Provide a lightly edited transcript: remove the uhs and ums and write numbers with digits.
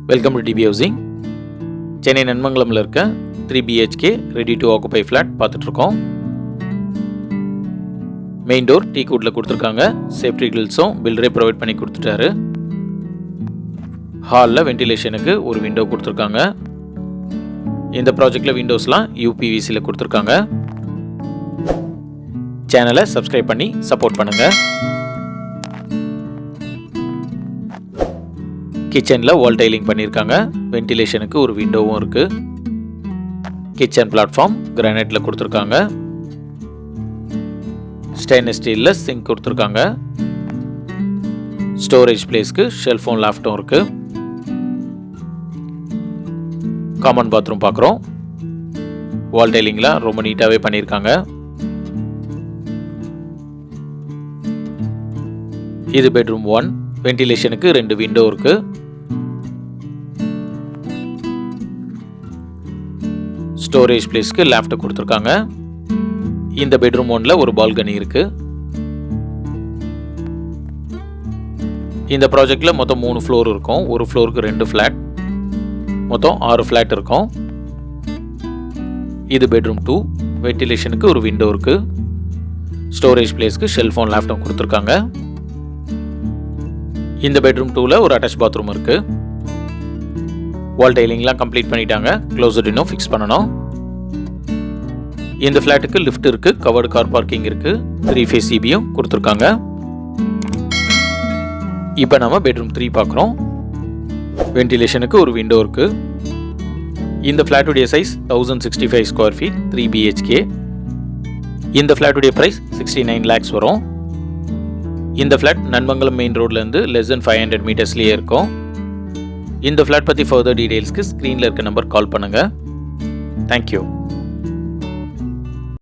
Welcome to DP housing. Chennai நன்மங்கலமில் இருக்க 3 BHK ready to occupy flat பார்த்துட்ருக்கோம். மெயின் டோர் டீ குட்டில் கொடுத்துருக்காங்க. சேஃப்டி கிரில்ஸும் பில்டரே ப்ரொவைட் பண்ணி கொடுத்துட்டாரு. ஹாலில் வென்டிலேஷனுக்கு ஒரு விண்டோ கொடுத்துருக்காங்க. இந்த ப்ராஜெக்டில் விண்டோஸ்லாம் UPVCயில் கொடுத்துருக்காங்க. சேனலை சப்ஸ்கிரைப் பண்ணி சப்போர்ட் பண்ணுங்கள். கிச்சனில் வால் டைலிங் பண்ணியிருக்காங்க. வென்டிலேஷனுக்கு ஒரு விண்டோவும் இருக்குது. கிச்சன் பிளாட்ஃபார்ம் கிரானைட்டில் கொடுத்துருக்காங்க. ஸ்டெயின்லெஸ் ஸ்டீலில் சிங்க் கொடுத்துருக்காங்க. ஸ்டோரேஜ் பிளேஸ்க்கு ஷெல்ஃபும் லாஃப்ட்டும் இருக்குது. காமன் பாத்ரூம் பார்க்குறோம். வால் டைலிங்லாம் ரொம்ப நீட்டாகவே பண்ணியிருக்காங்க. இது பெட்ரூம் 1. வென்டிலேஷனுக்கு 2 விண்டோ இருக்குது. ஸ்டோரேஜ் பிளேஸ்க்கு லாஃப்ட் கொடுத்துருக்காங்க. இந்த பெட்ரூம் 1ல ஒரு பால்கனி இருக்கு. இந்த ப்ராஜெக்ட்ல மொத்தம் 3 ஃப்ளோர் இருக்கும். ஒரு ஃப்ளோருக்கு 2 ஃபிளாட், மொத்தம் 6 ஃபிளாட் இருக்கும். இது பெட்ரூம் 2. வென்டிலேஷனுக்கு ஒரு விண்டோ இருக்கு. ஸ்டோரேஜ் பிளேஸ்க்கு ஷெல்ஃபோன் லாஃப்டும் கொடுத்துருக்காங்க. இந்த பெட்ரூம் 2ல ஒரு அட்டாச் பாத்ரூம் இருக்கு. வால் டைலிங்லாம் கம்ப்ளீட் பண்ணிட்டாங்க. க்ளோசர் இன்னும் ஃபிக்ஸ் பண்ணணும். இந்த ஃப்ளாட்டுக்கு லிஃப்ட் இருக்கு. கவர்டு கார் பார்க்கிங் இருக்கு. 3 ஃபேஸ் சிபியும் கொடுத்துருக்காங்க. இப்போ நம்ம பெட்ரூம் 3 பார்க்குறோம். வென்டிலேஷனுக்கு ஒரு விண்டோ இருக்கு. இந்த ஃப்ளாட்டுடைய சைஸ் 1065 ஸ்கொயர் ஃபீட், 3 BHK. இந்த ஃப்ளாட்டுடைய ப்ரைஸ் 69 lakhs வரும். இந்த ஃப்ளாட் நன்மங்கலம் மெயின் ரோட்லேருந்து less than 500 மீட்டர்ஸ்லேயே இருக்கும். இந்த ஃப்ளாட் பற்றி ஃபர்தர் டீடைல்ஸ்க்கு ஸ்க்ரீனில் இருக்க நம்பர் கால் பண்ணுங்கள். தேங்க்யூ.